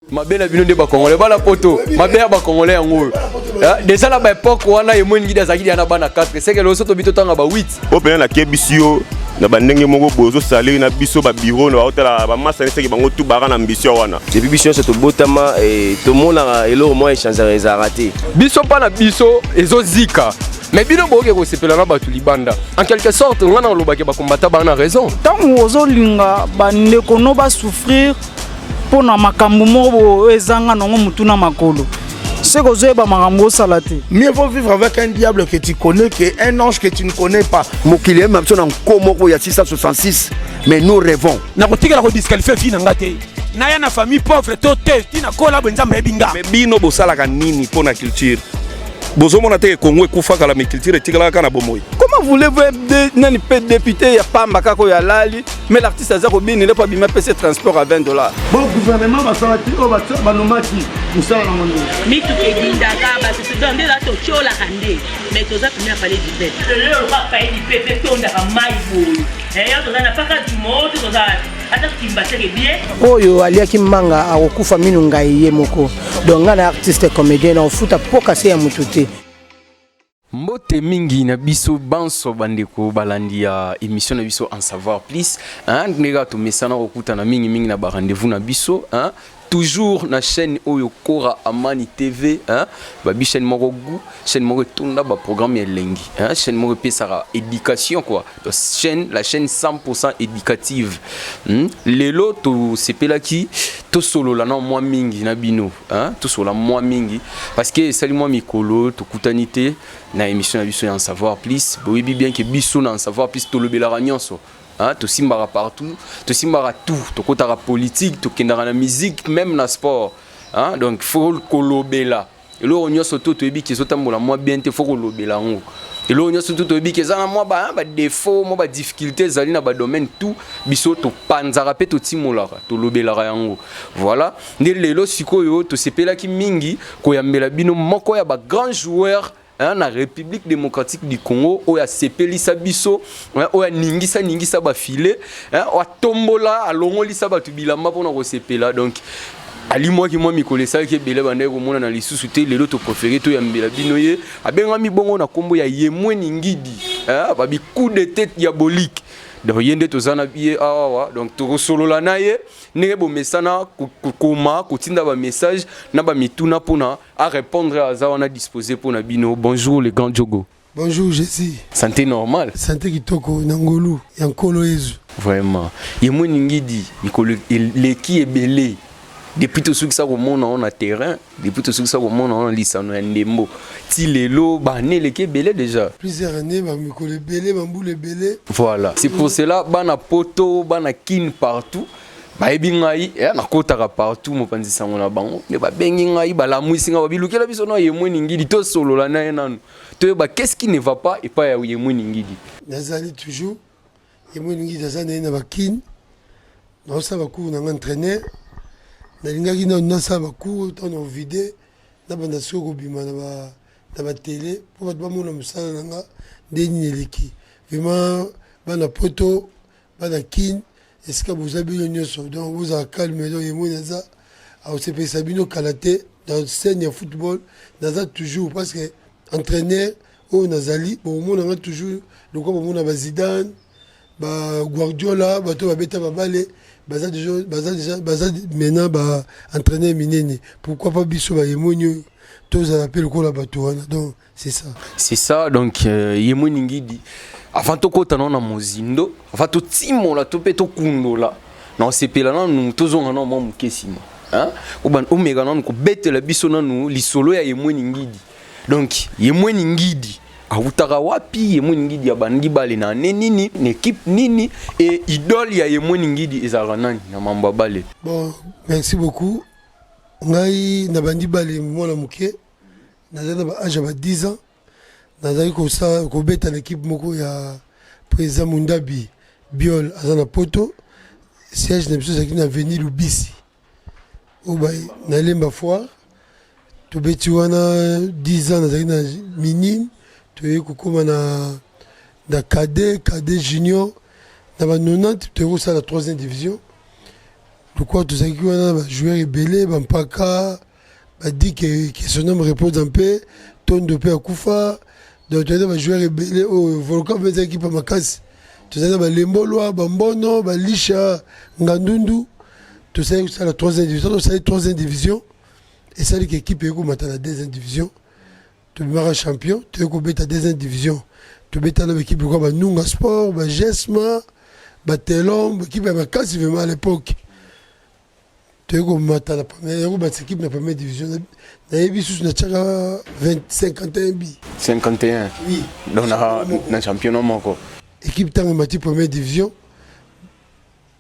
Mabela bino nde ba Congolais bala poto mabela ba Congolais yango déjà la ba époque wana yemo ngida zakidi na bana 4 c'est que le soto bito tanga ba 8 o pena na kebisio na bandenge moko bozo saler na biso ba bureau na hôtel ba massa seki bango tout bara na ambition wana depuis biso c'est to botama et to mona elo mo échanger les raté biso pa na biso ezo zika mais bino boke ko sepela na batu libanda en quelque sorte ngana lobaki ba combattre ba na raison tant ozo linga bande kono ba souffrir pour na makambo moko ezanga nango mutuna makolo c'est que je vais makambo salate mieux vaut vivre avec un diable que tu connais qu'un ange que tu ne connais pas mokili même son komoko ya 666 mais nous rêvons na kotika ko disqualifier fi na ngate na ya na famille pauvre toté tina kola benzamba ebinga mais bino bosala ka nini pona culture bozo mona te Congo ekufaka la culture etikala kana bomoyi. Comment voulez-vous nani peut député ya pamba kako ya lali mais l'artiste aza ko bini le pas bima PC transport à $20. Bon gouvernement va sortir au ba nomaki musala na mono mi tu ke dindaka ba se donde la to chola kande mais toza tumia parler du bête le pas payer du PP tonda ka mai boy ya toza na paka du moto toza ata kimbateke bien oyo aliaki manga akokufa minu ngai ye moko donc ngana artiste comédien na ofuta poka se ya mututé Mbote mingi na biso banso bandeko balandi ya émission na biso en savoir plus hein ndega to mesana okuta na mingi na ba rendez-vous na biso hein toujours na chaîne Oyo Kora Amani TV hein ba bi chaîne moko gu chaîne moko tunda ba programme elengi hein chaîne moko pesara éducation quoi donc la chaîne 100% éducative lelo to sepela ki to solo la na moi mingi na bino hein to solo moi mingi parce que sali moi mikolo to kutanité na émission na biso en savoir plus oui bien que biso na en savoir plus to lobela nyonso hein to simbara partout to simbara tout to kotara politique to kendara na musique même na sport hein donc faut kolobela elo onyoso to ebi ke zotambola moi bien te faut kolobela ngo elo onyoso to ebi ke zana moi ba défaut moi ba difficulté zali na ba domaine tout biso to panzara pe to timolaka to lobela yango voilà nde lelo sikoyo to sepela ki mingi ko yambela bino moko ya ba grand joueur na République démocratique du Congo oya sepelisa biso oya ningisa ba filé o tombola alongolisa ba tubilamba pona ko sepela donc ali moi ki moi mikolesa ke bele bande ko mona na lisusu te lelo to préféré to yambela binoye abenga mi bongo na kombo ya Yemwe Ningidi ba bi coup de tête diabolique donc yende to zana biye awa donc to solo la naye ne bo mesana koma kotinda ba message na ba mituna pona à répondre à za wana disposé pona bino bonjour les grands Djogo bonjour Jessie santé normale santé kitoko nangolu yankolo yezu vraiment Yemwe Ningidi mikolo leki ebele depuis tout ce que ça remonte on a terrain depuis tout ce que ça remonte on lisano ya ndembo ti lelo ba ne leki belé déjà plusieurs années ba mikolo belé bamboule belé voilà c'est pour cela bana poto bana kin partout ba ebi ngai na kotaka partout mopanzi sango na bango ne ba bengi ngai ba la muisinga ba bilukela biso na Yemwe Ningidi to solo la na nanu to ba qu'est-ce qui ne va pas et pas ya Yemwe Ningidi nazali toujours Yemwe Ningidi nazana na ba kin na ça ba cours na entraîneur nalingaki na ça ba cours ton vidé na banda soko bima na ba télé pour ba mona musala nanga ndeni eleki vraiment bana poto bana kin est-ce que vous avez une notion donc vous avez calme donc Yemwe naza au CP Sabino Kalaté dans scène de football naza toujours parce que entraîneur au nazali bon on a toujours le quoi on a Zidane ba Guardiola ba to ba beta ba balé baza déjà maintenant ba entraîneur minene pourquoi pas biso ba Yemwe tous appellent ko la batoana donc c'est ça donc Yemwe Ningidi avant to kota na mozindo avant to timola to pe to kundola na sepela na nu tozonga na mo mukesima hein oban omega na ko betela biso na nu lisolo ya Yemwe Ningidi donc Yemwe Ningidi awutaka wapi Yemwe Ningidi ya bandi bale na nini équipe nini et idole ya Yemwe Ningidi ezala nani na mamba bale bon merci beaucoup ngai na bandi bale mwana muke nazana ba âge ba 10 ans nazali ko beta l'équipe moko ya président Mundabi Biol azana poto siège na biso zakini na avenue Lubisi obai na lemba foire to beti wana 10 ans nazali na minime to yeko koma na cadet junior na ba 90 to yeko sa la 3e division Pourquoi tout ça qui a joué rebelle, Bampaka, dit que son homme repose en paix, ton de paix à Koufa, donc tu as joué rebelle au volcan, mais équipe à Makasi. Tu sais, Lemboloa, Bambono, Lisha, Ngandundu, tout ça, c'est la 3e division, c'est la 3e division, et c'est l'équipe qui est la 2e division. Tu es champion, tu es la 2e division. Tu es l'équipe qui est Nunga Sport, Jesma, Telom, l'équipe de Makasi, vraiment à l'époque. Tu es la première équipe de la première division. Il y a 51 billes. 51. Oui. Donc, on a un championnat. Équipe de la première division.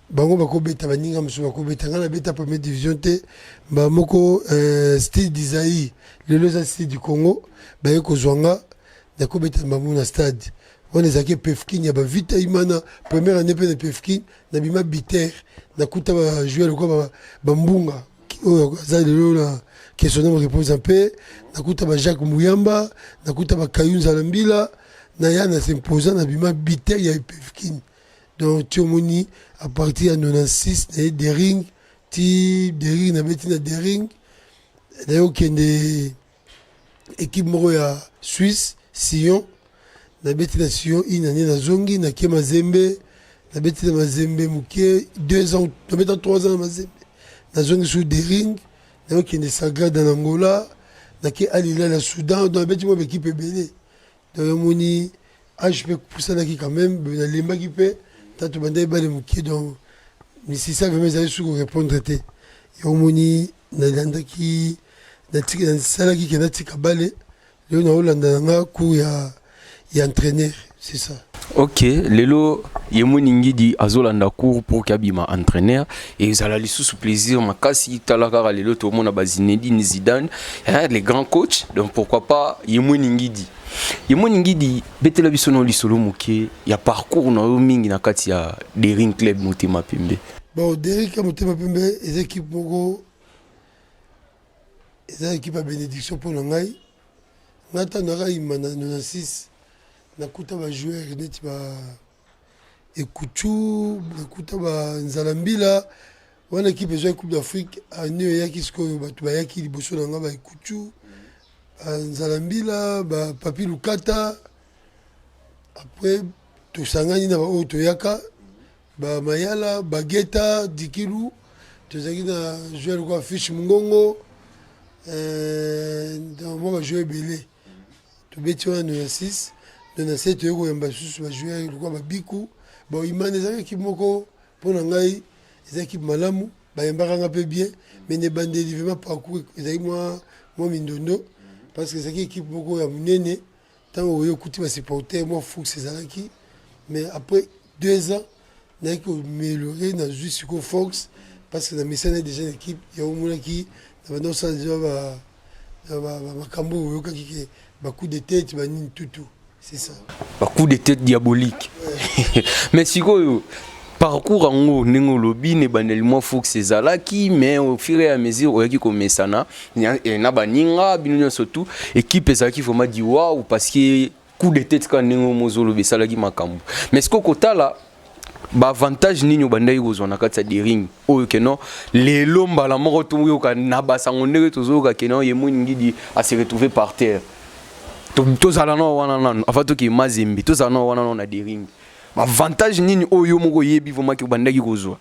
Bango bako beta baninga musu bako beta ngana beta première division te ba moko style d'Isaïe le style du Congo ba yeko zwanga dako beta mamuna stade on ezaki Pefkin ya ba vita imana première année pe de Pefkin na bima biter na kuta ba jouer le quoi ba mbunga za le la que son nom repose en paix na kuta ba Jacques Muyamba na kuta ba Kayunza Lambila na yana s'imposa na bima biter ya Pefkin. Donc, tu as à partir de 96, il y a des rings, des rings, d'ailleurs, il y a des équipes à Suisse, Sion, il y a Sion, il y a Zongi, il y a Mazembe, il y a Mazembe, 2 ans, 3 ans, Mazembe, il y a Zongi sur des rings, il y a des Sagrades en Angola, il y a Alila, le Soudan, donc il y a une équipe belée. Donc, il y a je peux pousser quand même, il y a les mains qui paient. Tant que bandai bale muki donc mais si ça vraiment ça sur répondre té yo moni na landa ki na tika na sala ki na tika bale le na olanda nga ku ya entraîneur c'est ça. Ok, lelo yemoni ngidi azolanda cours pour kabima entraîneur et ezala lisusu plaisir makasi talaka lelo to mona Zinedine Zidane les grands coachs donc pourquoi pas yemoni ngidi yemoni ngidi betela biso no lisolo muke ya parcours na yo mingi na kati ya Daring Club Motema Pembe. Bon Daring Club Motema Pembe les équipes moko les équipes à bénédiction pour ngai ngata na ga imana 96 nakuta ba joueur neti ba Ekuchu nakuta ba Nzalambila wana équipe de Coupe d'Afrique a New York isko ba tuba yaki liboso na nga ba Ekuchu Nzalambila ba Papi Lukata après to sangani na ba Otoyaka ba Mayala ba Geta Dikilu to zaki na joueur ko Fish Mungongo dans moi ba joueur belé to beti wana 96 dans cette euro yamba susu ba joueur ko ba Biku bon imane za équipe moko pona ngai les équipes malamu ba yamba nga peu bien mais ne bande vraiment parcours ezaki moi mindondo parce que c'est une équipe moko ya munene tant oyo kuti ba supporter moi fou c'est alaki mais après 2 ans n'a que améliorer na jusqu'au Fox parce que dans mes scènes déjà l'équipe ya omona ki na ba ça déjà ba makambo oyo kaki ba coup de tête ba nini tout c'est ça ba coup de tête diabolique ouais. Mais sikoyo parcours en nengo lobi ne bandeli mo Fox ezalaki mais au fur et à mesure oyaki komesana na baninga bino surtout équipe ezalaki vraiment di waouh parce que coup de tête quand nengo mozolo besalaki makambo mais ce kotala ba avantage nini bandai kozona kati ya Daring oyo keno lelo mbala moko to yo ka na basango ndeke tozoka keno yemoni ngidi a se retrouver par terre to zala no wana nano afato ki Mazembe to zala no wana no na Daring avantage nini oyo moko yebi vraiment ki bandaki kozwa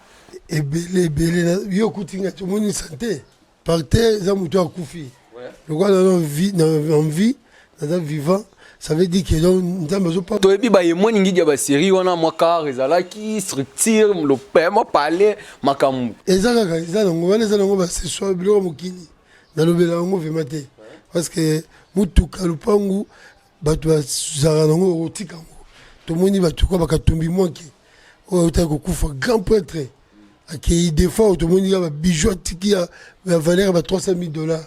ebele yo kutinga to moni santé par terre za muto akufi le quoi dans vie en vie dans vivant ça veut dire que nous avons pas to ebi ba yemoni ngidi ya ba série wana mwaka ezalaki structure le paiement parler makambu ezalaka ezalongo wana ezalongo ba ce soir bilo mokili na lobela ngo vemate parce que mutuka lupangu batu bazara ngo otika tomoni batu ko bakatumbi moke o utako kufa grand prêtre akei défend tomoni ba bijoux tiki ya valeur ba $300,000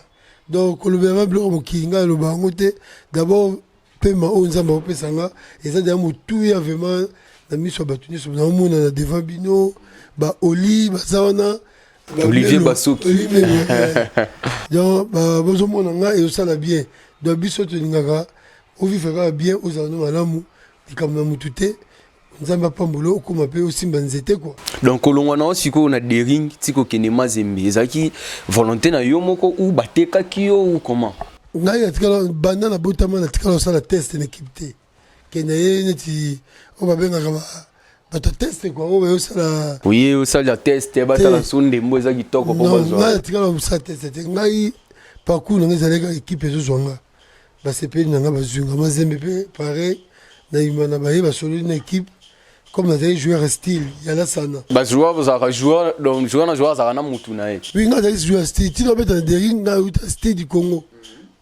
donc le bébé blanc mokinga le bangote d'abord paiement aux nzamba opesanga et ça d'ailleurs tout ya vraiment na miso batuni so na mona na devant bino ba oli bazana Olivier Basoki donc ba bozo mona nga et ça la bien donc biso to ngaka o vivra bien aux anons malamu comme na mutute nzamba pambolo okoma pe osimba nzete quoi Donc kolongwana osiko on a des rings tiko kene Mazembe ezaki volonté na yo moko ou bateka kio ou comment ngai atikala banda na botama na tikala osala test na équipe te kena ye neti o babengaka bato test quoi o osala oui osala test batala sonde mbo ezaki toko po bazwa ngai atikala osala test te ngai parcours ngai ezalaka équipe ezozwanga basepeli nanga bazwinga Mazembe pe pareil na imana baye basolo na équipe comme nazali joueur style yala sana bazwa bazaka joueur donc joueur na joueur zaka na mutu na ye oui ngai nazali joueur style tino beta na dering ngai uta style du Congo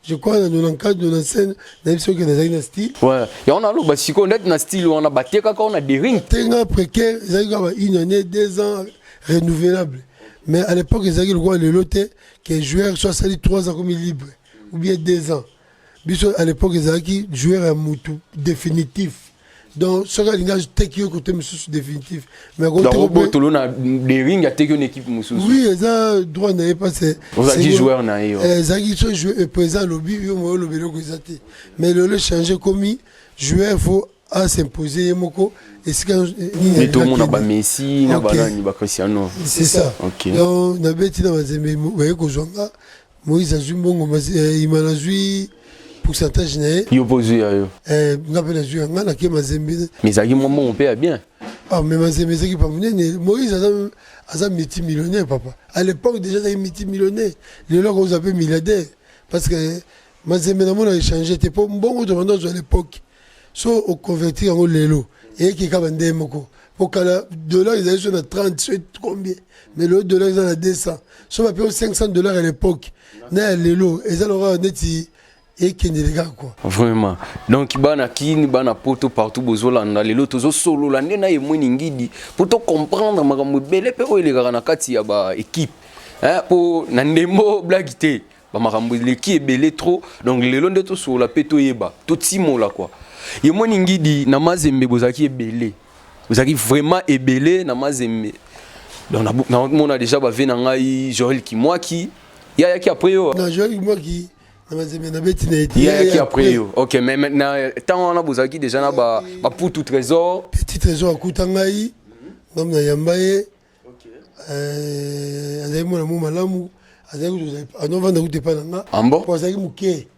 je crois dans 94 95 na biso que nazali na style ouais ya on a lo basiko net na style on a bateka quand on a des rings tenga précaire ezali ka une année 2 ans renouvelable mais à l'époque ezali le roi le loté que joueur soit sali 3 ans comme libre ou bien 2 ans biso à l'époque ezali joueur à mutu définitif. Donc, ce gars, il a été côté monsieur définitif. Mais quand on a des rings, il y a une équipe monsieur. Oui, ils ont droit à passer. Vous avez dit joueur na yo. Ils ont joué présent lobby, ils ont lobby le gazette. Mais le changer comme joueur faut à s'imposer moko et c'est quand mais tout le monde a pas Messi, na banani ba Cristiano. C'est ça. OK. Donc, na beti na Mazembe, vous voyez que Zonga Moïse Azumbongo il m'a joué pourcentage né yo posé yo ngapela jouer ngana ke Mazembe mais ça qui moment on paye bien ah mais Mazembe c'est qui pas monnaie Moïse a multimillionnaire papa à l'époque déjà il multimillionnaire les gens qu'on appelle milliardaire parce que Mazembe na mon a échangé t'es pas bon demandant à l'époque so au convertir en lelo et qui kabande moko pour que le dollar ils allaient sur 30 combien mais le dollar ils en a 200 so va payer $500 à l'époque na lelo et ça aura neti et qui n'est pas quoi vraiment donc bana kini bana poto partout bozolanda lelo tozo solo la ndena ye mweni ngidi pour to comprendre makambo bele pe o eleka na kati ya ba équipe hein pour na ndembo blagité ba makambo leki ebele trop donc lelo ndeto solo la peto yeba to timola quoi ye mweni ngidi na Mazembe bozaki ebele bozaki vraiment ebele na Mazembe donc na on a déjà ba ve na ngai Joël Kimwaki ya ki après yo na Joël Kimwaki il y a qui après yo. OK mais maintenant tant on a besoin qui déjà na ba pour tout trésor petit trésor à Kutangai donc na Yambaye OK azai mona mu malamu azai ku no vanda ku te pananga ambo pour azai muke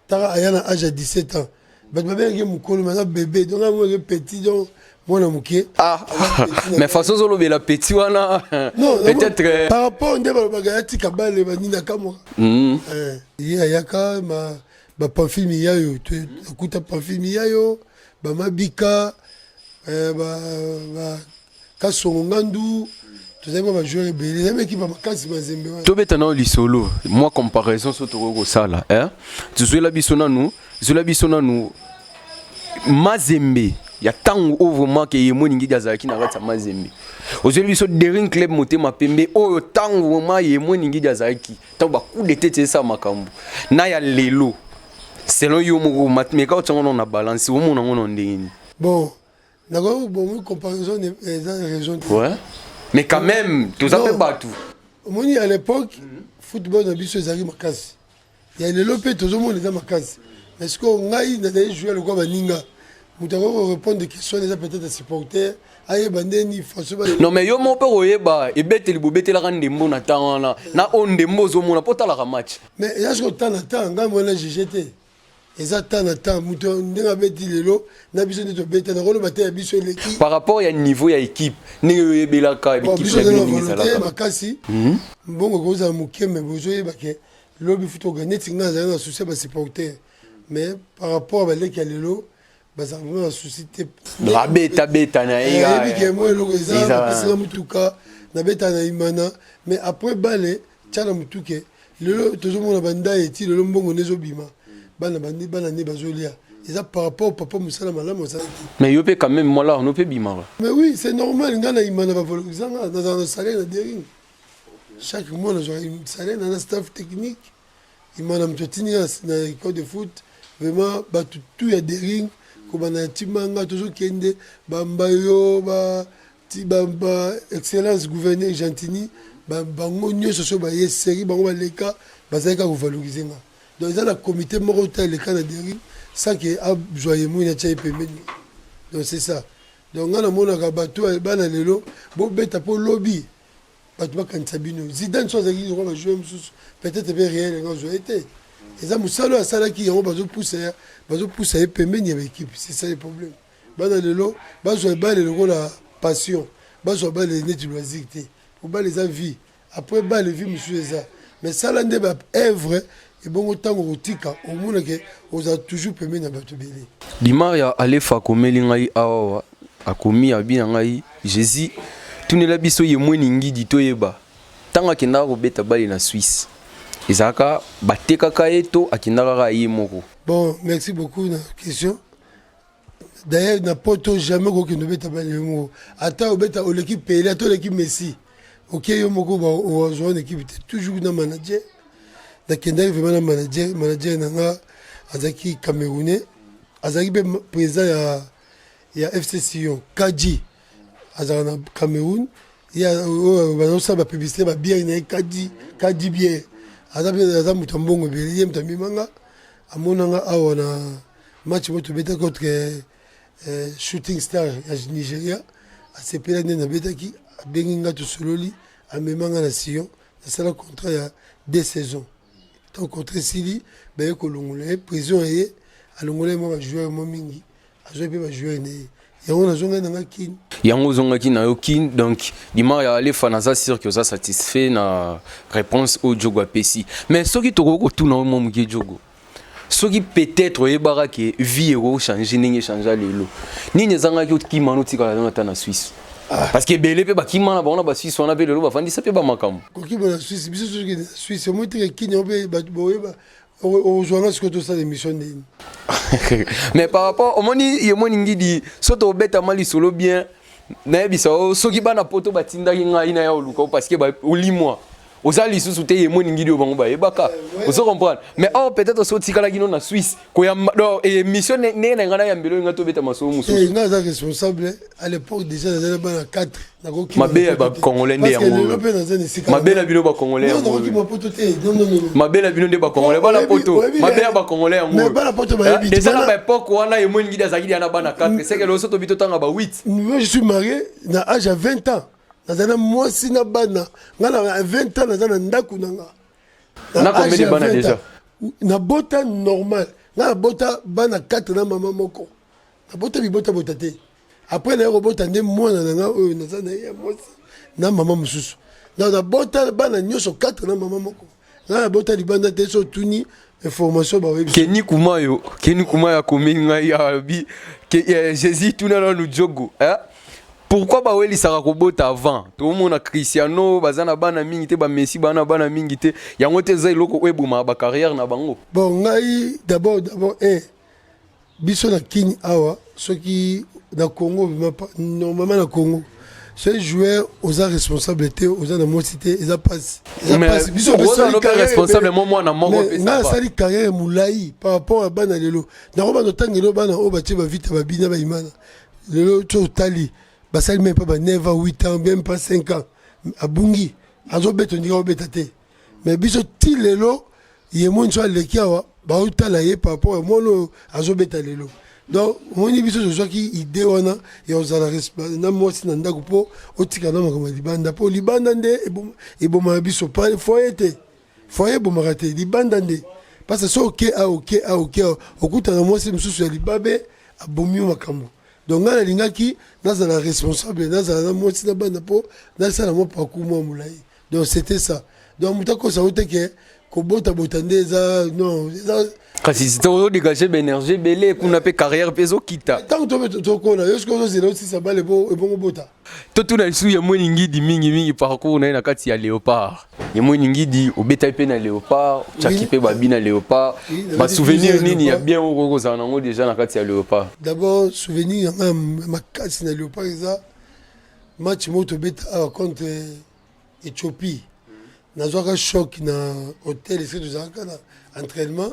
tara ayana âge à 17 ans but ba bengi mukolo mana bébé donc moi petit donc mona muke ah mais façon zolo be la petit wana peut-être par rapport ndeba bagati kabale banina kamo yaka ba parfum yayo kuta parfum yayo ba mabika ba kasongandu tozali ba jouer belé même qui ba makasi Mazembe to betana li solo moi comparaison soto ko sala hein tu la bisona nous Mazembe ya tango vraiment que yemo ningi dazaki na kati Mazembe aujourd'hui biso Dering Club motema pembe oyo tango vraiment yemo ningi dazaki tango ba coup de tête ça makambo na ya lelo selon yo mo matmeka otango na balance wo mona ngono ndeni bon d'accord bon comparaison des raisons ouais mais quand même tout ça fait pas tout moni à l'époque football na biso ezaki makasi ya lelo pe tozo mona za makasi est-ce que ngai na d'ailleurs jouer le quoi baninga mutako répondre des questions déjà peut-être supporter aye bandeni François non mais yo mon père oyeba ebeteli bobetela ka ndembo na tanga na ondembo zo mona potala ka match mais est-ce que tant na temps nga mona GGT eza tant na temps muto ndenga beti lelo na biso ndeto beta na rolo bataya biso l'équipe par rapport ya niveau ya équipe ni yebela ka équipe la bingi sala makasi bongo koza mukeme bozo yeba ke lobi futo gagner tinga za na souci ba supporter mais par rapport à l'équipe lelo baza vraiment souci te la beta na iga et moi le réserve parce que mutuka na beta na imana mais après balé tchala mutuke le toujours mon banda et ti le mbongo nezo bima bana bandi bana ne bazolia et ça par rapport au papa musala malamu ça mais yo peut quand même moi là on peut bima mais oui c'est normal ngana imana ba valorisanga dans un salaire de Dering chaque mois on a un salaire dans un staff technique imana mtotini na école de foot vraiment ba tout ya Dering ko bana timanga toujours kende bambayo ba tibamba excellence gouverneur Gentini bango nyoso so ba yeseri bango baleka bazaka ko valoriser nga donc ils ont le comité morotel les cas de Dering sans que a joyeux mou na tchai pemeni donc c'est ça donc nga namonaka bato bana lelo bobeta mpo lobi bato bakanisa bino Zidane so azalaki lokwa bajoueur mosusu peut-être mpe réel nga ozwa ye te eza mosala asalaki yango bazopusa ye pembeni ya baéquipe, c'est ça le problème. Bana lelo bazwa bale lokola passion, bazwa bale neti loisir te, po bale eza vie, après bale vie mosusu eza, mais sala nde baœuvre ebongo ntango kotika omonake oza toujours pembeni ya bato ebele. Limar ya Alefa akomeli ngai awa akomi abi na ngai Jésus tunela biso ye mweni ngidi toyeba ntango akendaka kobeta bale na Suisse ezalaka batekaka ye to akendaka ye moko. Bon, merci beaucoup na question. D'ailleurs na poto jamais kokende beta bale ye moko ata obeta l'équipe Pelé ata l'équipe Messi ok yo moko ozwa une équipe toujours na manager nakendaki vraiment na manager nanga azaki camerounais azaki be président ya FC Sion Kadji azaka na Cameroun ya bazosala publicité ba bière na Kadji bière aza mutu mbongo ebele ye mutu amemanga amonanga awa na match moto beta contre Shooting Star ya Nigeria asepela nde nabetaki abengi nga tosololi amemanga na Sion nasala contrat ya 2 saisons tant contrat sili baye kolongola ye prison ye alongola ye mwa bajoueur mo mingi azwa mpe bajoueur na ye yango nazongai nanga kini yango ozongaki na yo kini donc Limar ya Alefa naza sûr que oza satisfait na réponse oyo Diogo apesi mais soki tokoki kotuna yo mwa moke Diogo soki peut-être oyebaka ke vie ekochange ndenge echange lelo nini ezangaki okima notikala nano ata na Suisse parce que ebele mpe bakima na bango na basuisse wana mpe lelo bafandisa mpe bamakambo kokima na Suisse biso soki na Suisse omoiteke kini mpe bato boyeba ozwanga sikoyo tosala émission ndeni mais par rapport omoni ye moni ngidi so tobetama lisolo bien nayebisa soki bana poto batindaki ngai na ya oluka parce que olimwa oza lisusu te ye moni ngidi oyo bango bayebaka ozo comprendre mais peut-être so tikalaki no na Suisse koya émission ndenge na ngai na yambelo nga tobeta masolo mosusu nga aza responsable à l'époque déjà nazali bana 4 mabe ya bakongolais nde yango mabe na bino bakongolais yango mabe na bino nde bakongolais bana poto mabe ya bakongolais yango déjà na baépoque wana ye moni ngidi azalaki na bana 4 c'est que loso tobito tanga ba 8 moi je suis marié na âge à 20 ans nazana mwasi na bana nga na 20 ans nazana ndako nanga na combien de bana déjà na bota normal nga na bota bana 4 na mama moko na bota bibota bota te après na robota nde mwana nanga oyo nazana ya mwasi na mama mususu na bota bana nyoso 4 na mama moko nga na bota libanda te so tuni information ba webi Kenny Kumayo akomi ngai ya bi Jésus tuna na Diogo pourquoi baweli saka kobota avant to mona Cristiano bazana bana mingi te ba Messi bana mingi te yango te za iloko ebuma ba carrière na bango bon ngai d'abord biso na kini awa soki na Congo normalement na Congo ce joueur oza responsable te oza na mosité eza passe biso responsable moi na moko pesa na sali carrière mulai par rapport à bana lelo na roba no tangelo bana o batie ba vite ba bina ba imana lelo to tali basali même pas 9 ans 8 ans même pas 5 ans abungi azobeta ndika obeta te mais biso ti lelo ye mo nso aleki awa ba utala ye par rapport à mono azobeta lelo donc moni biso zo ki idée wana ya ozala na mosi na ndako po otika na makoma libanda po libanda nde eboma biso pa foyer bomaka te libanda nde parce que so ok okuta na mosi mususu ya libabe abomi makambo donc nga nalingaki nazala responsable nazala na mwasi na bana po nasala mwa parcours mwa mulai donc c'était ça donc mutu akosa ote ke kobota nde eza non kasi c'était odegager baénergie ebele kuna mpe carrière mpe ezokita ntango tokona yo soki ozozela osisa bale ebongo bota totuna lisu ya mweni ngidi mingi parcours na ye na kati ya Léopard ye mweni ngidi obeta mpe na Léopard tiaki mpe babi na Léopard basouvenir nini ya bien okozala nango déjà na kati ya Léopard d'abord souvenir yanga makasi na Léopard eza match mo tobeta awa contre Éthiopie nazwaka choc na hôtel ese tozalaka na entraînement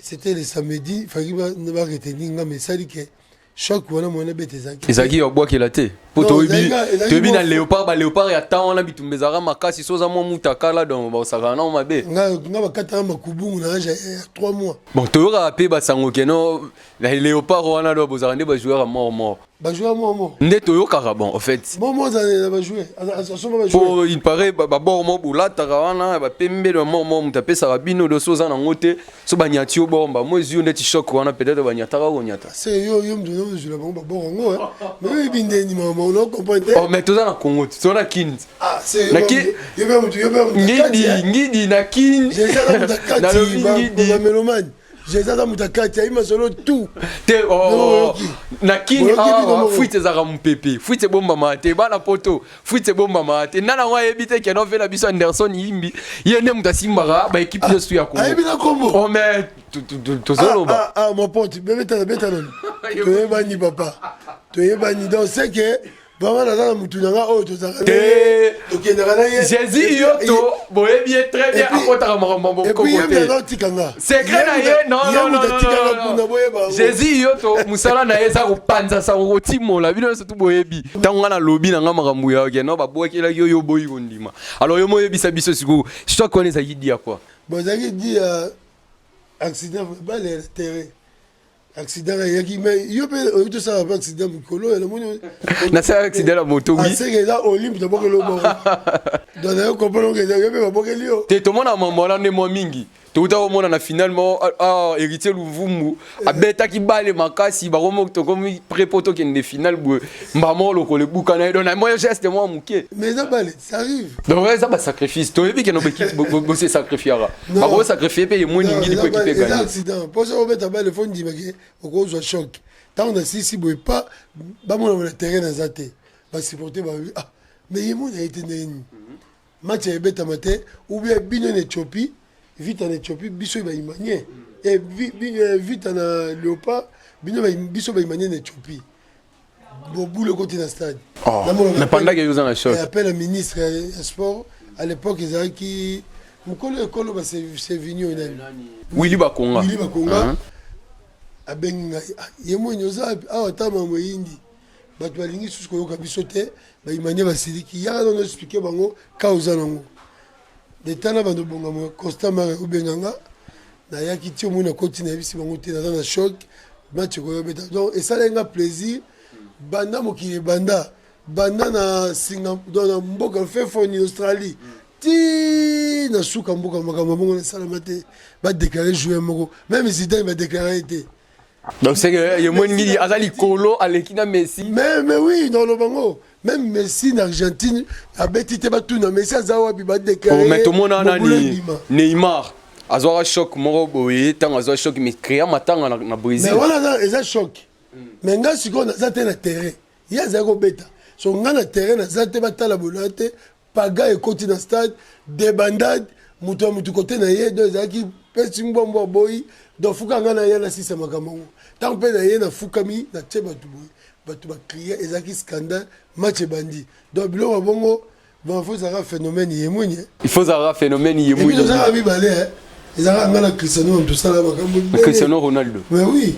c'était le samedi faki baretenir nga mesali ke choc wana mwana bete ezalaki yabwakela te po toyebi na Léopard baléopard ya ntan wana bitumba ezalaka makasi soza mwa mutakala donc basakana nao mabe nga bakataka makubungu na age ya 3 mois bon toyokaka mpe basango keno na Léopard wana do bozala nde bajoueur ya mort bajouer à moi. Ndeto yo karabon en fait. Moi ça va jouer. Pour il paraît d'abord mo boula tarawana ba pembe le mo mutape ça rabino de soza na ngote so banyati yo bomba moi yeux ndeti choc wana peut-être banyatara ko nyata. C'est yo me je la bomba bon ngo. Mais binde ni maman on comprendre. Oh mais toza na Congo, toza na kin. Ah c'est na kin. Yo même ngidi na kin. J'ai ça dans mutakati ba melomane. J'ai ça dans mutakati il m'a solo tout. Na kin fuite za mpepe fuite bomba mate bana poto fuite bomba mate nana wa ebite ke no vela biso Anderson yimbi yene mutasimbara ba équipe de Suya Congo. Ayebi na Congo. Oh mais to zolo ba. Ah mon pote beta non. Tu es bani papa. Tu es bani donc c'est que vraiment la mutunanga oh to za. OK na Jésus yoto boye bien très bien akota mambo côté. Secret na ye non. Jésus yoto musala na ye za kopanza sa rotimo la bino surtout boyebi. Tanga na lobby na nga makambu ya ke no ba boyekela yo boyi kondima. Alors yo moyebi sa biso siku. Je te connais ça qui dit à quoi? Bon ça qui dit accident pas les terrain. Accident yaki mais yo pe tout ça pas accident mikolo le monde na ça accident la moto oui c'est que là Olympe de bokelo bon donc yo comprendre que yo pe bokelo te to mona mambo na ne mo mingi to uta mona na finalement héritier Luvumu abeta ki bale makasi ba romo to comme prépoto qui ne final mbamo loko le bukana donc na moi geste moi muke mais ça bale ça arrive donc ça ba sacrifice to ebi que no bekit bo se sacrifiera ba ko sacrifier pe mo ningi ko équipe gagner accident pour ça on met bale fond di make au cause du choc tant on a si boy pas ba mo na terrain na zate ba supporter ba mais yemo na été neni match ya beta matin ou bien bino en Éthiopie vite en Éthiopie biso ba imanye et vite en Léopard biso ba imanye en Éthiopie bobu le côté na stade mais pendant que vous en a choc appelle le ministre des sports à l'époque ils avaient qui mukolo ba c'est venu Willy Bakonga abenga yemo nyoza awatama moyindi bato balingi susu koyoka biso te baimanye basiliki yaka nono explike bango kauza nango de tana bando bonga constant mare ubenganga nayaki ti omoni nakoti nayebisi bango te naza na choc match koyobeta donc esalenga plaisir banda mokili banda na Singapour na mboka fefoni Australie ti na suka mboka makambo bongo esalama te badéclare joueur moko même Zidane badéclare te. Donc c'est que il y a moins de azali colo alekina Messi. Mais oui dans le bango même Messi en Argentine a betité ba tout na Messi azawa bi ba déclarer. Oh mais tout le monde a Neymar azwa choc moro boye tant azwa choc mais créa matanga na Brésil. Mais voilà ça choc. Mais nga siko na zate na terrain. Ya zako beta. So nga na terrain na zate ba tala bolate paga et côté na stade débandade mutu côté na ye deux zaki pesi mbombo boy donc fuka nga na ye na sisa makamongo tant pe na ye na fukami na tche batu boy batu ba crier ezaki scandale match bandi donc bilo bongo bon faut ça phénomène yemwenye il faut ça phénomène yemwenye il faut ça bi balé ils ont nga na Cristiano tout ça là makambo Cristiano Ronaldo mais oui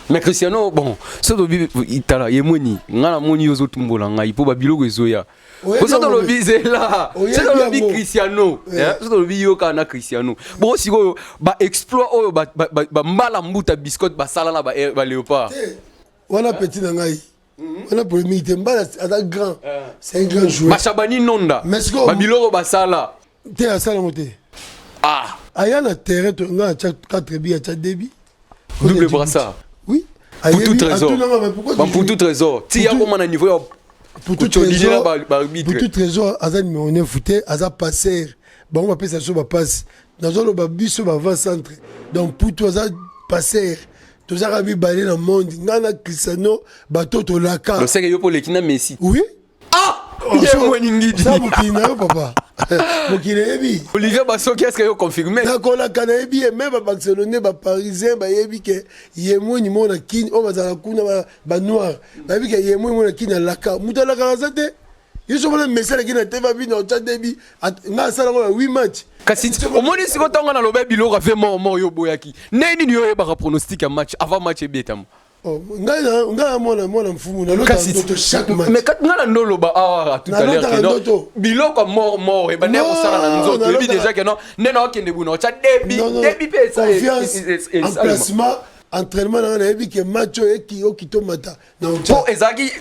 mais Cristiano bon so do bi itala yemwenye nga na moni yozo tumbola nga ipo ba biloko ezoya ko so do bize là c'est dans le bi Cristiano so do bi yoka na Cristiano bon siko ba exploit oyo ba mbala mbuta biscotte ba sala na ba Léopard voilà petit na ngai on a premier mbala à grand c'est un grand joueur Machabani Nonda ba biloko ba sala te a sala moté aya na terrain to nga 4 bi a 2 bi double brassard oui pour tout trésor pour tout trésor ti ya comment na niveau pour tout trésor aza numéro 9 fouté aza passer bon on va passer sur ba passe dans le ba biso ba va centre donc pour toi aza passer to za rabi balé dans monde ngana Cristiano bato to laka le sait que yo pour l'équipe Messi oui ça mokili na yo papa mokili ebi Olivier Basoki est-ce que yo confirmé nakola kana ebi même ba Barcelonais ba Parisien ba yebi ke yemoni mona kini o bazala kuna ba noir ba yebi ke yemoni mona kini laka mutala kazate yiso mona message kina teva bi na cha debi nga sala ko 8 match kasi omoni siko tonga na lobe biloko fait mort yo boyaki neni ni yo yeba pronostic ya match avant match betam nga mona mfumu na lota ndoto chaque match mais quand nga ndolo ba tout à l'heure non biloko mort et ba ne ko sala na nzoto ebi déjà que non nena okende buno cha debi pe ça confiance emplacement entraînement na yebi ke match eki okito mata na po ezaki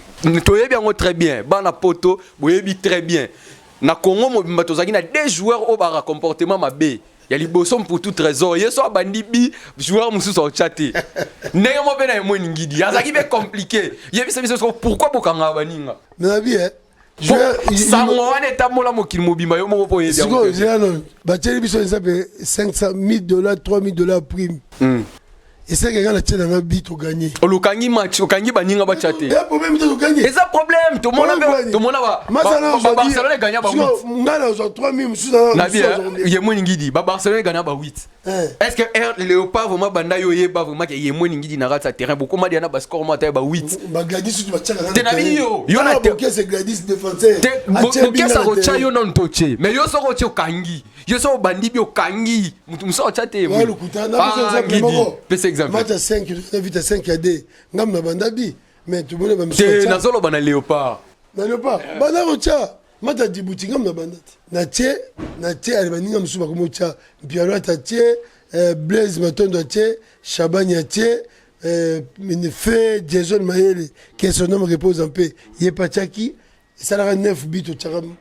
toyebi yango très bien bana poto boyebi très bien na Congo mobimba tozaki na des joueurs au bara comportement mabe ya liboso pour tout trésor yeso abandi bi joueur mususu au chat ndenge mo bena yemo ngidi azaki be compliqué yebi ça biso pourquoi bokanga baninga na bi sango wana etamola mokili mobimba yo moko po yebi yango non bateli biso ça peut $500,000 $3,000 prime et c'est que quand la tienne a bit au gagné. Le kangi match, au kangi baninga ba chaté. Il y a problème de gagner. Et ça problème, tout le monde va. Barcelone gagne ba 8. Ngala zo 3000 musu na. Nabi, yemo ngidi, ba Barcelone gagne ba 8. Est-ce que Léopard vraiment banda yo yeba vraiment que yemo ngidi na rata terrain beaucoup ma diana ba score mata ba 8. Ba Gladys tu ba tchaka. Te nabi yo na te c'est Gladys défenseur. Te ça rocha yo non toche. Mais yo so rocha kangi. Yo so bandi bi o kangi. Mutu so chaté. Ouais le kuta na ça vraiment. Match à 5, je vite à 5 à D. Ngam na bandabi, mais tout le monde va me dire. C'est Nazolo bana Léopard. Na Léopard. Bana rocha. Match à Djibouti ngam na bandati. Na tie albaninga musuba comme cha. Piano ta tie, Blaise Matondo tie, Chabani tie, Fe Jason Mayele qui son nom repose en paix. Yepachaki, ça la 9 bits au Charam.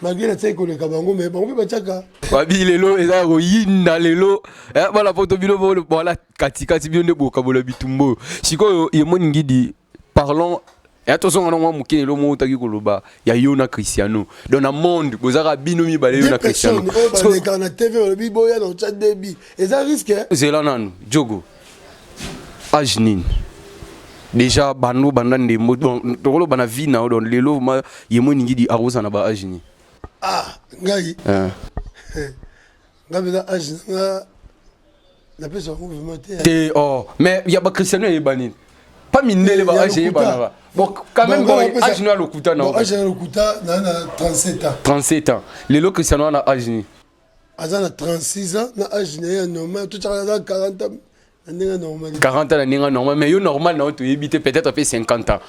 Malgré la taille qu'on est kabango mais bon on peut pas tchaka. Babi lelo eza royinda lelo. Bala poto bilo voilà katikati bio de boka bola bitumbo. Siko yemo ngidi parlons et attention on a mukene lo mo taki koloba ya Yona Cristiano. Dans le monde bozara binomi bale Yona Cristiano. Parce que quand on a TV le biboya dans chat débit. Et ça risque Zelananu Djogo. Ajnin. Déjà bando bandande mo tokolo bana vie na don lelo ma yemo ngidi arosa na ba Ajni. Ah, ngai. Ngai da âge na pesa mouvement. Mais il y a pas Cristiano et Bani. Pas minele ba âge et Bana. Bon quand même bon âge no lokuta na. Âge no lokuta na 37 ans. 37 ans. Lelo Cristiano na âge ni. Azana 36 ans na âge ni normal tout ça 40 ans. 40 ans normal mais yo normal na to yebite peut-être après 50 ans.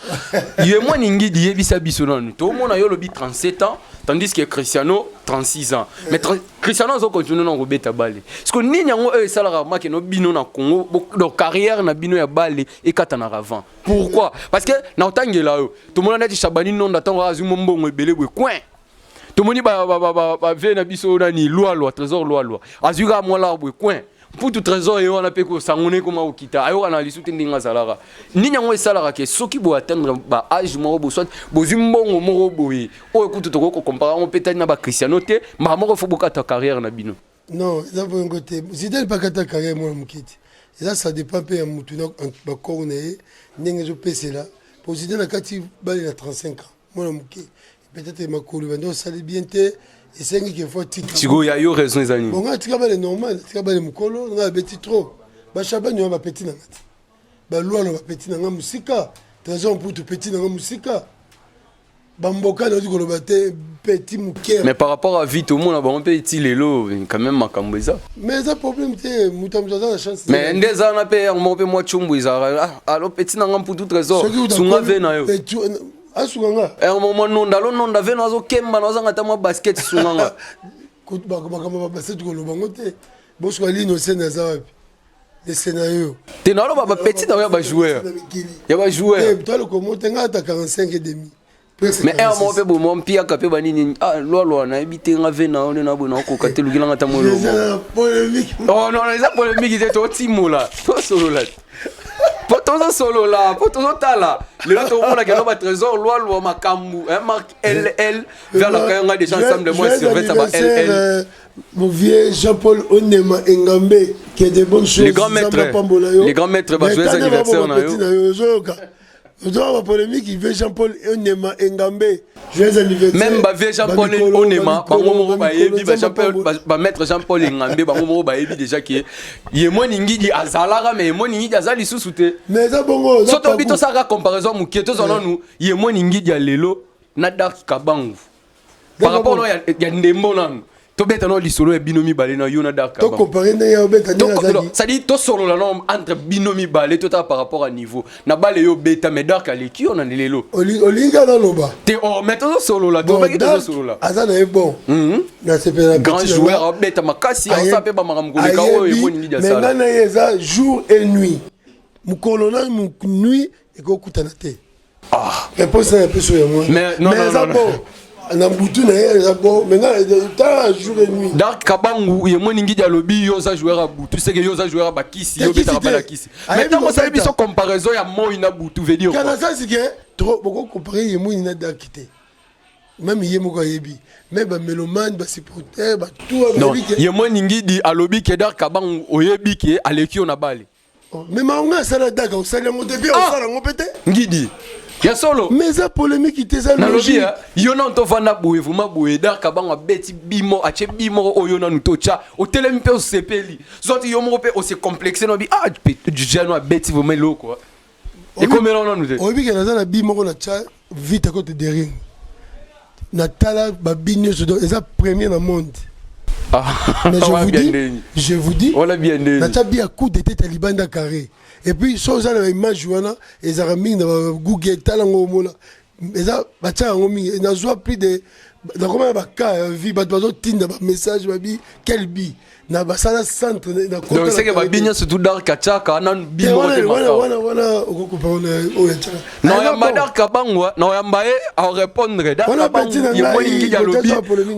Yemo ningi di yebisa biso non. Tout le monde a yo lobi 37 ans tandis que Cristiano 36 ans. Mais Cristiano zo continue na robeta balle. Parce que ni nyango ça la ma que no bino na Congo donc carrière na bino ya balle et katana avant. Pourquoi? Parce que na otangela yo. Tout le monde a dit Chabani non d'attendre azumo mbongo ebele bwe coin. Tout le monde ba ve na biso na ni loi trésor loi. Azura moi la bwe coin. Pour tout trésor et on a peko sangone comme au kita ayo na lisuti ndinga salara ni nyango salara ke soki bo atteindre ba âge mo bo soit bo zimbongo mo boye o écoute to ko comparer on peut-être na ba Cristiano te ma mo fo boka ta carrière na bino non ça pour un côté si tel pas ta carrière moi mukiti et là ça dépend peu mutu na ba corner ndenge zo pese là pour si na kati ba il a 35 ans moi mukiti peut-être ma kolu bando ça bien te et c'est qu'il faut tika. Sigo ya yo raison ezani. Bon nga tika ba le normal, tika ba le mukolo, nga beti trop. Ba Chabani ba petit na ngati. Ba lwa ba petit na nga musika. Trésor pour tout petit na nga musika. Ba mboka na diko ba te petit muke. Mais par rapport à vie tout le monde a bon petit lelo quand même makambo eza. Mais ça problème te mutamza la chance. Mais ndeza na pe on peut moi chumbu eza. Alors petit na nga pour tout trésor. Sunga ve na yo. Asunganga un moment non d'avait nazo kemba nazo ngata mo basket sunganga kutu ba basket ko lo bango te bosko lino sena zawapi le scénario te na lo ba petit na ba joueur ya ba joueur toi le comment tenga ta 45 et demi mais un moment pe bo mon pia kapé banini lo na ebite nga ve na on na bo na ko ka te lugila ngata mo lo polémique oh non les polémique c'est to timola to solo là Potozo solo là, potozo tala. Le lot on a gagné trésor loi makambu, marque LL vers la kayanga des gens ensemble de moi sur ça va LL. Mon vieux Jean-Paul Onema Engambe qui est de bonnes choses. Les grands maîtres va jouer anniversaire na yo. Dans la polémique, il veut Jean-Paul Onema Engambe. Joyeux anniversaire. Même ba veut Jean-Paul Onema, ba momo ba yebi ba Jean-Paul ba maître Jean-Paul Engambe ba momo ba yebi déjà qui yemo ningi di azalaka mais yemo ningi azali susute. Mais ça bongo. Soto bito ça ra comparaison muketo zona nous yemo ningi di lelo na Dark Kabangu. Par rapport no ya ndembo nanu. To beta no lisolo e binomi balé na yona Dark Kabangu. To comparer na ya beta na zaki. Ça dit to solo la non entre binomi balé tout par rapport à niveau. Na balé yo beta mais Dark ale qui on a lelo. Olinga na loba. Te oh mettons solo là, to ba ki to solo là. Azana est bon. Na c'est pas grand joueur beta makasi on s'appelle ba maramko le kawo e moni dia sala. Mais na yeza jour et nuit. mokolo na nuit ekokutana te. Réponse na peso ya moi. Mais non na butu na ye eza bon maintenant ta jour et nuit. Dark Kabangu ye moni ngidi alobi yo za joueur à butu c'est que yo za joueur ba kisi yo beta ba la kisi. Maintenant on ça biso comparaison ya moi na butu veut dire quoi? Kana ça c'est que trop beaucoup comparer ye moi na Dark te. Même ye moko yebi mais ba mélomane ba supporter ba tout non ye moni ngidi alobi ke Dark Kabangu oyebi ke aleki on a balé. Mais maunga ça la Dark au sala ngo te bien au sala ngo pété. Ngidi ya solo mais ça polémique qui t'es logique yo non to vana boye vraiment boye Dark Kabangu beti bimo ache bimo oyo na nutocha o telemi pe o sepeli zoti yo mo pe o se complexer no bi du jano beti vraiment loko et comme on nous dit obi ke na na bimo ko na cha vite à côté de ring na tala ba binyo so do eza premier na monde. Mais je vous dis, on l'a bien dit. Na cha bien coup de tête à libanda carré. Et puis chose à l'image wana ezara mingi na Google talango mona eza bacha ngomi na joie plus de na comment ba ka vie ba bazo tinda ba message ba bi quel bi na ba sala centre na côté donc c'est que ba binya surtout Dark Kachaka na bi mo te wana okupa ona oya cha non ya Dark Kabangu non ya mbaye à répondre Dark Kabangu ye mo ngi ya lobi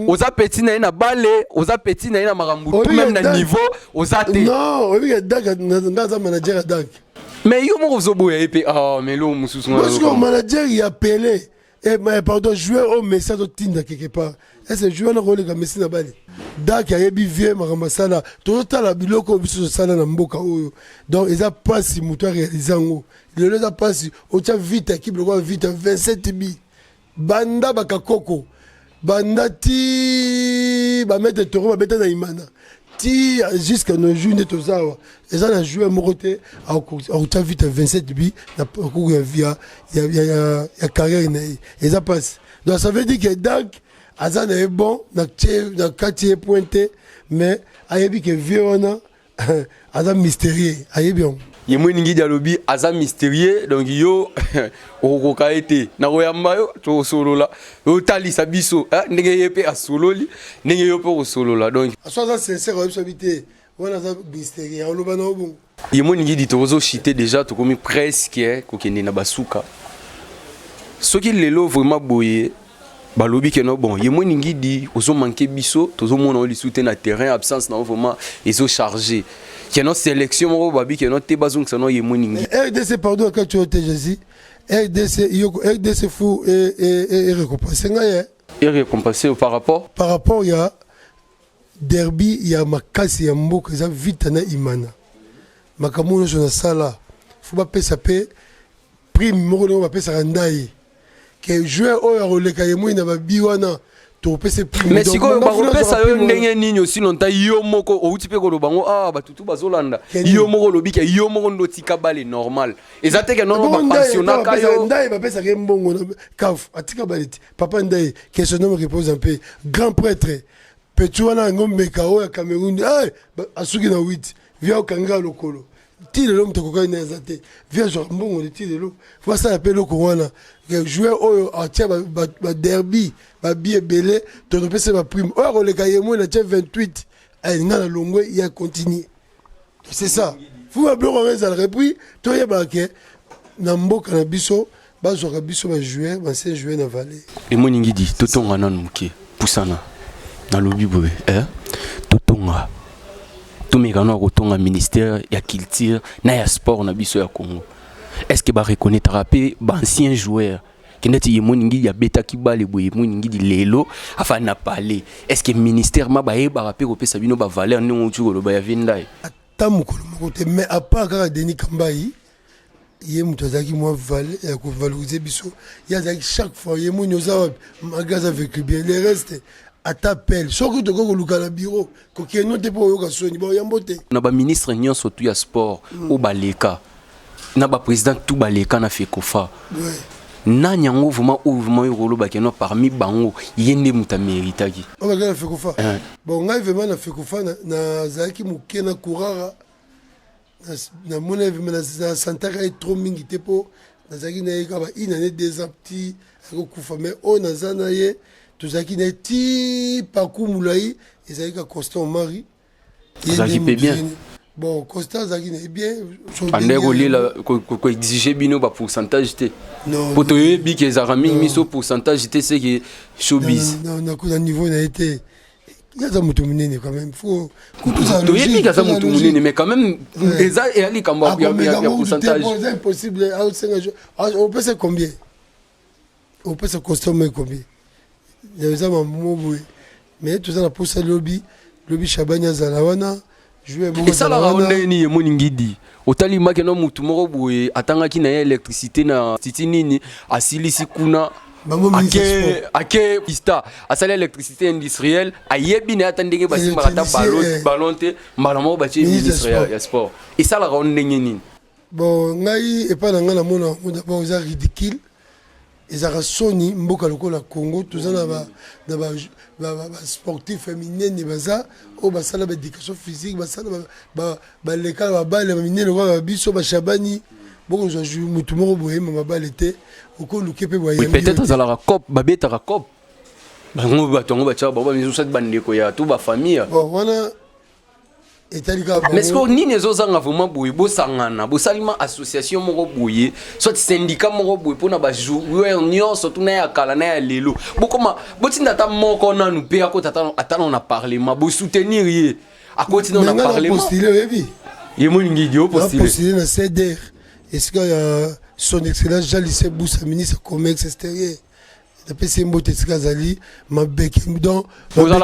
oza petit na balé oza petit na makambu tout même na niveau oza te non obi ya Dark na manager Dark mais yo mo zo boya et mais lo mususu parce que manager il appelé et pardon joueur au message au tinda quelque part est-ce joueur na rôle comme Messi na bali Dark ya yebi vie maramasala total la biloko biso sala na mboka oyo donc ils a pas si moteur réalisant le les a pas si au tia vite équipe le vite 27 bi banda bakakoko banda ti ba mettre toro ba beta na imana ti jusqu'à nos jours de tozawa et ça na joué moroté au tia vite 27 bi na ko ya ya carrière et ça passe donc ça veut dire que Dark Azan est bon, na quartier pointé, mais ayebi que viona Azan mystérieux, ayebi on. Yemo ningi dialobi Azan mystérieux donc yo okoka été na royamba yo to solo la yo tali sabiso ndenge yepe a solo li ndenge yo pe solo la donc sois sincère on habiter on a mystérieux on lo bana bon. Yemo ningi di tozo chité déjà to komi presque ko kende na basuka. Ce qui lelo vraiment boyé balobi que non bon yemo ningi di ozo manquer biso tozo mona oli soutenir na terrain absence na vraiment ils ont chargé que non sélection mo babi que non te bazung ça non yemo ningi RDC pardon quand tu étais Jésus RDC fou et récompensé ngaya et récompensé par rapport il y a derby il y a makasi ya mboka za vite na imana makamuno na sala faut pas pesa pe prime mo no ba pesa ndai que joueur au roleka yemo ina ba biwana to pese plus mais si ko ba ko pesa yo ndenge nini aussi longtemps yo moko o uti pe ko lo bango batutu bazolanda yo moko lobi ke yo moko ndo tika bale normal ezate ke non ba pensionnat ka yo ndai ba pesa ke mbongo kaf atika baleti papa ndai question me repose un peu grand prêtre petuana ngombe ka o ya Cameroun asuki na 8 via okanga lokolo ti lelo mto kokai na ezate via jo mbongo de ti lelo faut ça appelle le corona que joueur oyo atia ba derby ba bien belé to no pese ba prime o le kayemo na 28 ay ngana longwe ya continuer c'est ça faut ba bloko ngeza le repris to yeba ke na mboka na biso ba zo ka biso ba joueur ba se joueur na vallée et mo ningi di totonga nan muke pusana na lobi bobe totonga tumekano kotonga ministère ya culture na ya sport na biso ya Congo. Est-ce que ba reconnaître rapé ba ancien joueur qui ndeti yemo ningi ya beta kibale boye mo ningi di lelo afa na parler est-ce que ministère ma ba yeba rapé ko pesa bino ba valeur ndongo tshiko lo ba ya vendai atamukolo mokote mais à part kaka Denis Kambai ye mutazaki moi valeur ya ko valoriser biso ya zaki chaque fois yemo nyoza magasin avec bien le reste à t'appel soko to ko luka na bureau ko ki no te po yo ka soni ba yambote na ba ministre nyonso tu ya sport o baleka na ba président tout baleka na fekofa na nyango vraiment yolo ba keno parmi bango yende muta méritaki o ba na fekofa bon ngai vraiment na fekofa na zaki muke na kurara na mona vraiment na santaka est trop mingi te po na zaki na ka ba inane des apti ko kufa mais on na zana ye tozaki na ti parcours mulai ezalika constant mari ezalaki pe bien Bon, Costa Zaki est bien. Ande rolé la ko exiger bino ba pourcentage té. Non. Pour toi bi que Zarami miso pourcentage té c'est que showbiz. Non, na niveau na été. Il y a ça mutumunene quand même. Faut toi bi que ça mutumunene mais quand même eza et ali kamba ya pourcentage. C'est impossible. On peut c'est combien? On peut se consommer combien? Il y a ça mamou. Mais tout ça la pousse lobby Chabanya Zalawana. Et ça la ronde ni Yemoni Ngidi. Otali makeno mutu moko boye atanga ki na électricité na titi nini asilisi kuna ake pista asala électricité industrielle ayebi na atandenge basimba kata balonte malamo bachi ministre ya sport. Et ça la ronde nini. Bon ngai et pas na ngana mona d'abord ça ridicule. Ezaka soni mboka lokola Congo toza na ba sportif féminin ni baza o basala ba éducation physique basala ba lekala ba balle féminin lokola biso ba Chabani boko zo jou mutu moko boye ma balle te oko luke pe boye peut-être ça la cop ba beta ka cop bango ba tongo ba cha ba mizo set bandeko ya tout ba famille bon wana mais est-ce que ni les autres vraiment boye bo sangana bo salima association moko boye soit syndicat moko boye pona ba joueur nyonso tuna ya kala na ya lelo bo koma bo tinda ta moko na nu pe akota atana na parlement bo soutenir ye akoti na parlement postuler oui Yemoni Ngidi o postuler na CDR est-ce que son excellence Jean Lycée Boussa ministre commerce extérieur depuis c'est mbote Tikazali ma beke donc vous allez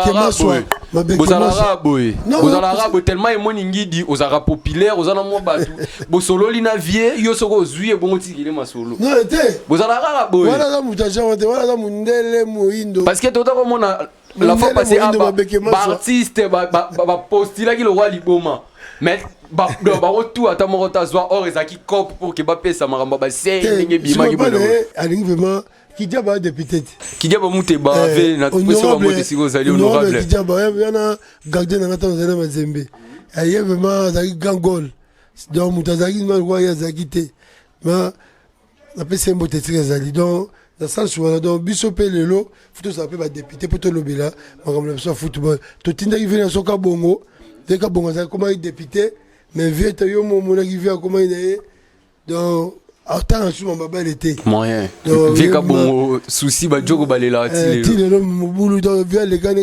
tellement Yemoni Ngidi aux arabes populaires aux ana mo batu bo solo lina vie yo soko zuye bongo tikile masolo non était vous allez boy voilà la mutaja voilà mundele moindo parce que tota comme on a la fois passée artiste ba postila ki le roi liboma mais ba retour ata mo rotazwa or ezaki cop pour que ba pesa maramba ba c'est ndenge bima ki bolo ali vraiment Kidia ba député. Kidia ba muteba ave na position ba mote siko zali honorable. Kidia ba yana gardien na ngata na Mazembe. Aye vraiment zaki gangol. Donc mutazaki no roi ya zakite. Ma na pese mbote siko zali donc dans sens où donc biso pe lelo futo ça peut ba député pour to lobela makamla so football. To tinda ki vena soka bongo. Deka bongo za comment député mais vieux to yo mo na ki vient comment il est donc autant sur ma balle était moyen vika bon souci ba jogo balela ti le mobulu do via les gars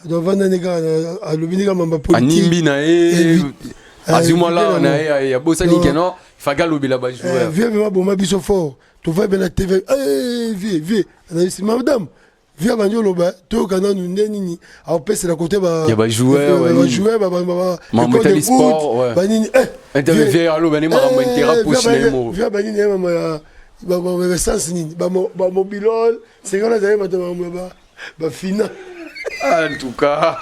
do vanda ne gars a lubinika mamba politique animbi na azumala na ya bosa ni keno faga lobela ba joueur via vraiment bon ma biso fort to va bien la TV vie analyse madame via banjolo ba to kana nini a pèse la côté ba ya ba joueur ba mentali sport ouais ba nini interview allo bani ma intera push na mo via ba nini mama ba sens nini ba mobilol c'est quand là ba fina en tout cas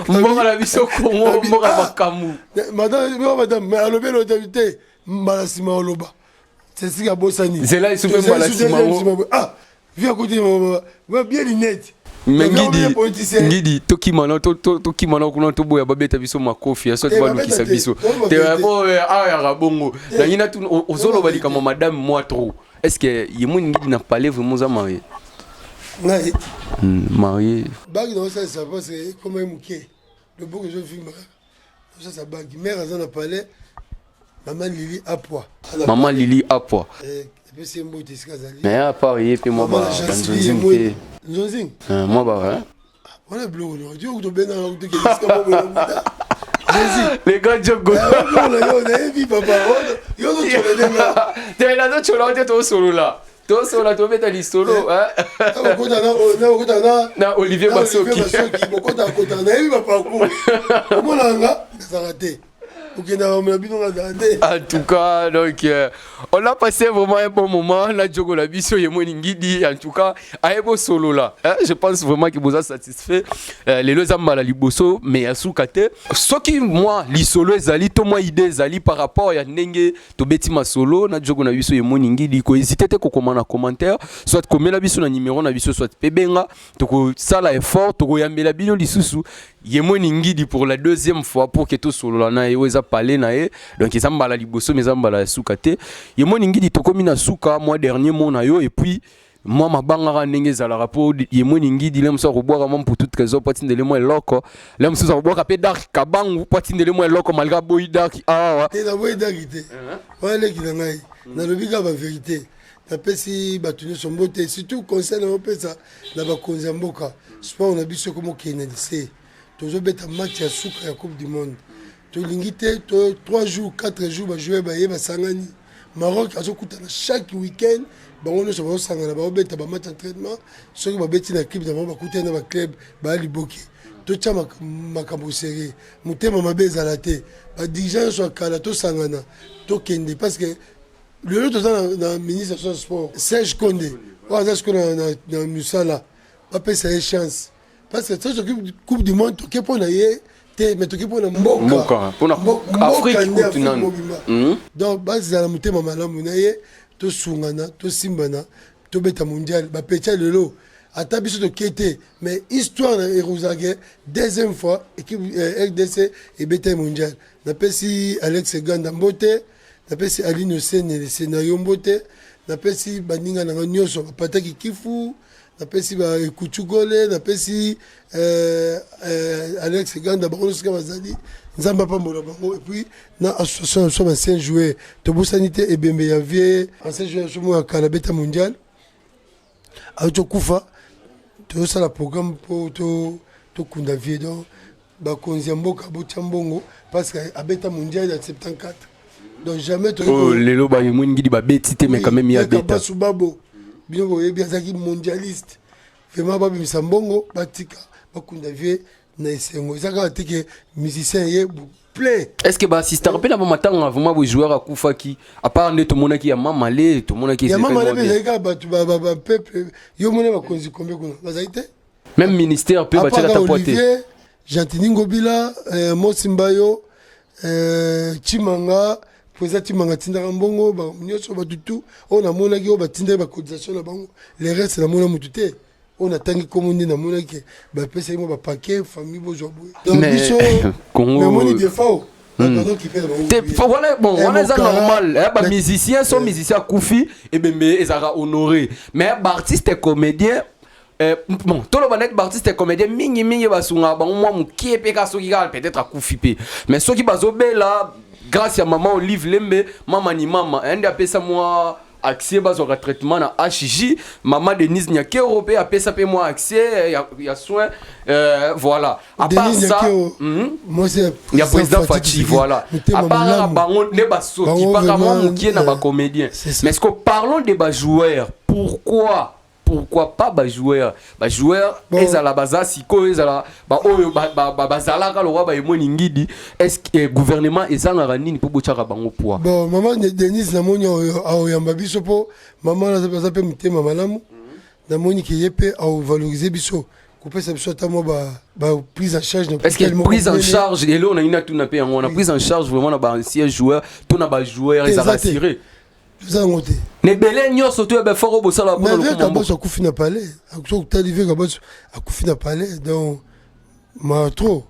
mbonga la biso Congo mbonga bakamu madame mais allo belo député malasima oloba c'est si ka bosani c'est là il se fait malasima ah viens côté bien lunette ngidi tokimana kuna to boya babeta biso makofi so te balukisa biso te bo ya rabongo na ngina tu ozolo balika madame moi trop est-ce que Yemoni Ngidi n'a pas vraiment za marié marié bague dans ça parce que comme mouké le beau que je filme ça bague mère azana palais maman Lili Apois mais à part y puis moi bah Nzonzing moi bah on est bleu Dieu que tu ben les gars jogo yo vie papa yo no cholela t'es là no cholela t'es au solo là to solo to beta li solo na Olivier Basoki bokota na yebi papa ko monanga sarate. En tout cas, donc, on a passé vraiment un bon moment. La Djogo la biso Yemoni Ngidi. En tout cas, à Ebo Solo là. Je pense vraiment que vous êtes satisfait. Les deux hommes à Liboso, mais à Soukate. Ce qui, moi, li solo ezali, to moi idée ezali par rapport à Nenge, to beti ma solo, na Djogo na biso Yemoni Ngidi. Ko hésitez ko comment en commentaire, soit comme la biso na numéro na biso, soit pebenga, to ko sala effort, to ko yambela bino lisusu. Yemoni Ngidi pour la deuxième fois pour que tout solo là na eza parler na e donc ils ambala liboso mais ambala Soukate Yemoni Ngidi to komi na Souka mois dernier mon na yo et puis moi mabanga ndenge za la rapport yemoni ngidi le mso ko boire pour tout trésor patine de moi loko le mso za boire pe dark kabangu patine de moi loko malgré boy dark et la boy darkité wale ki ngai na lobika ba vérité na pesi batuni son beauté surtout conseil na pesa na ba konza mboka sport na biso comme KNDC toujours beta match ya suka ya coupe du monde to lingité to 3 jours 4 jours ba jouer ba yeba sangani Maroc azokutana chaque week-end bango nyonso bazosangana baobeta bamatch entraînement soki babeti na clip bango bakutana na baclub baaliboki totya makambo serie motema mabe ezala te badirigant nyonso ya kala tosangana tokende parce que lelo toza na ministre ya sport Serge Condé oyo aza sikoyo na misala bapesa ye chance parce que soki coupe du monde toke mpo na ye mais toki mpona mboka Afrique donc bazala motema malamu na ye tosungana tosimbana tobeta mondial bapetya lelo ata biso toke te mais histoire na erozake deuxième fois équipe RDC ebeta mondial napesi Alex Ganda mbote napesi Aline Osene scénario mbote napesi baninga nanga nyonso bapataki kifu napesi ekuchugole napesi Alex Ganda bango sika bazali nzamba pambola bango et puis na association so ancien joueur tobosani te ebembe ya vie ancien joueur so mo kala beta mondial ato kufa to sala programme pour to kunda vie donc ba konzi mboka botya mbongo parce que abeta mondial ya 74 donc jamais to lelo ba yemoni ngidi ba beti te mais quand même ya beta subabo bien boyebi azaki mondialiste vraiment babimisa mbongo batika bakunda vie na esengo ezaka teke musicien ye plein est-ce que ba sister pe na ba matanga vraiment bo joueur akufaki à part ne to monaki ya mamale to monaki ya mamale bezaka batu ba peuple yo mona bakonzi kombe kuna bazaite même ministère pe ba teka tapote Gentini Ngobila Mosimbayo Chimanga Poza Chimanga tindaka mbongo ba nyoso batutu on a monaki o batinda ba cotisation na bango les restes na mona mutute on a tangi commune na mona ke ba pesa mo ba paquet famille bo jobo donc biso Congo moni bien faux voilà bon on est normal ba musiciens sont musiciens koufi et bembe ezara honoré mais ba artiste et comédien bon tout le monde artiste et comédien mingi basunga bango moi mukie pe ka soki ka peut-être akufi pe mais soki bazobela grâce à maman Olive Lembe mama ni mama ende apesa moi accès bazo traitement na HJ maman Denise Nyake européen apesa pe moi accès ya soin voilà à part ça moi c'est il y a président Fachi voilà à part bango ne ba soki pas comme mukie na ba comédien mais est-ce que parlons des bas joueurs pourquoi pas ba joueur ezala baza siko ezala ba oyo bazala ka lo ba yemoni ngidi est-ce que gouvernement ezanga nini po bochaka bango poa bon maman Denise na moni oyamba biso po maman na zaza pe mutema malamu na moni ki yepe au valoriser biso kopesa biso ta mo ba prise en charge est-ce que prise en charge et là on a une tout na pe on a prise en charge vraiment na ba ancien joueur tout na ba joueur ils a rassuré zangote ne belé nyoso to be foro bo sala bo le combo so kufi na palais so talivé ka boss akufi na palais donc ma trop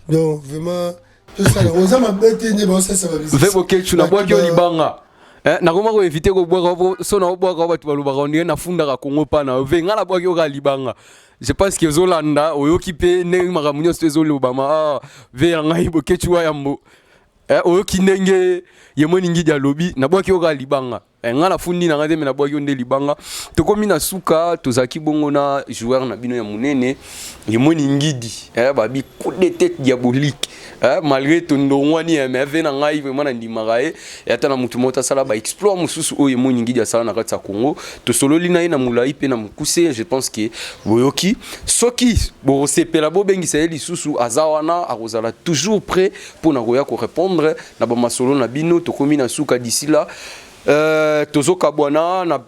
donc vraiment tout ça on a ma bête ne bon ça va bien veut que tu na bois ki libanga na koma ko éviter ko bois so na bois ka batu baluba ka na funda ka Congo pa na ve ngala bois ki ka libanga je pense que Zolanda oyoki pe ne makamunyo stezo lobama ve ngai bo ke tu wa yambo oyoki ndenge yemoni ngidi ya lobi na bwaki oka libanga nga na fundi na ngade me na bwaki onde libanga tokomi na suka tozaki bongo na joueur na bino ya munene yemoni ngidi babi coup de tête diabolique malgré tondongwani mais ve na ngai vraiment na ndimaka e ata na mutu mota sala ba exploit mususu o yemoni ngidi ya sala na kati ya Congo to sololi na ina mulai pe na mukuse je pense que boyoki soki bo sepela bo bengisa eli susu azawana akozala toujours prêt pour na koya ko répondre na ba masolo na bino tokomi na suka d'ici là tozoka bwana na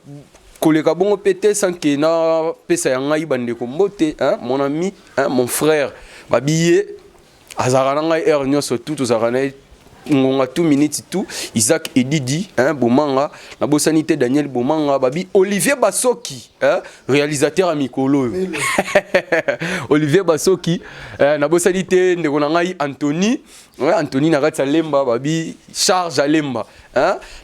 koleka bongo pété sans que na pesa ya ngai bandeko mbote mon ami mon frère babiye azarana ngai er nyoso tout tozarana ngonga 2 minutes tout Isaac Edidi bomanga na bosanité Daniel bomanga babi Olivier Basoki réalisateur à Mikolo. Olivier Basoki, Nabosalite, Negonangai Anthony, Anthony Nagatsa Lemba, Babi, Charge à Lemba.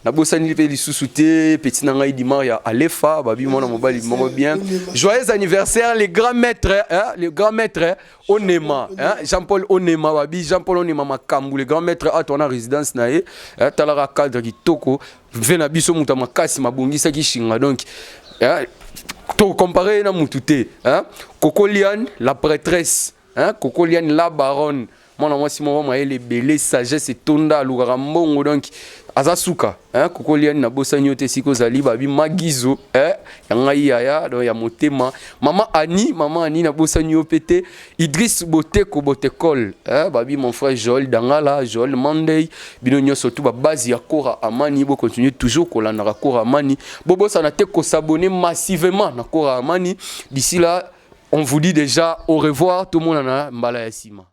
Nabosani pe lisusuté, petit Nangai Dimaya Alefa, Babi, mon mobile, mon bien. Joyeux anniversaire, les grands maîtres, les grands maîtres, Onema, Jean-Paul Onema, Babi, Jean-Paul Onema Makambu, les grands maîtres à ton résidence nae, Talara cadre qui toko, Venabiso Mutamakasi, Mabungisa Kishinga, donc. To comparé na mutute, Coco Liane, la prêtresse, Coco Liane, la baronne. Moi Simon moi les belé sagesse et tonda lugarambongo donc azasuka Coco Liane na bosanyo te siko zali babi magizo yangai yaya do ya motema maman Ani na bosanyo pété Idriss Boteko Botekol babi mon frère Joel Dangala Joel Mandey binonyo surtout ba base ya Kora Amani bo continuer toujours kolanda na Kora Amani bobo ça na te ko s'abonner massivement na Kora Amani d'ici là on vous dit déjà au revoir tout le monde en a mbala ya sima.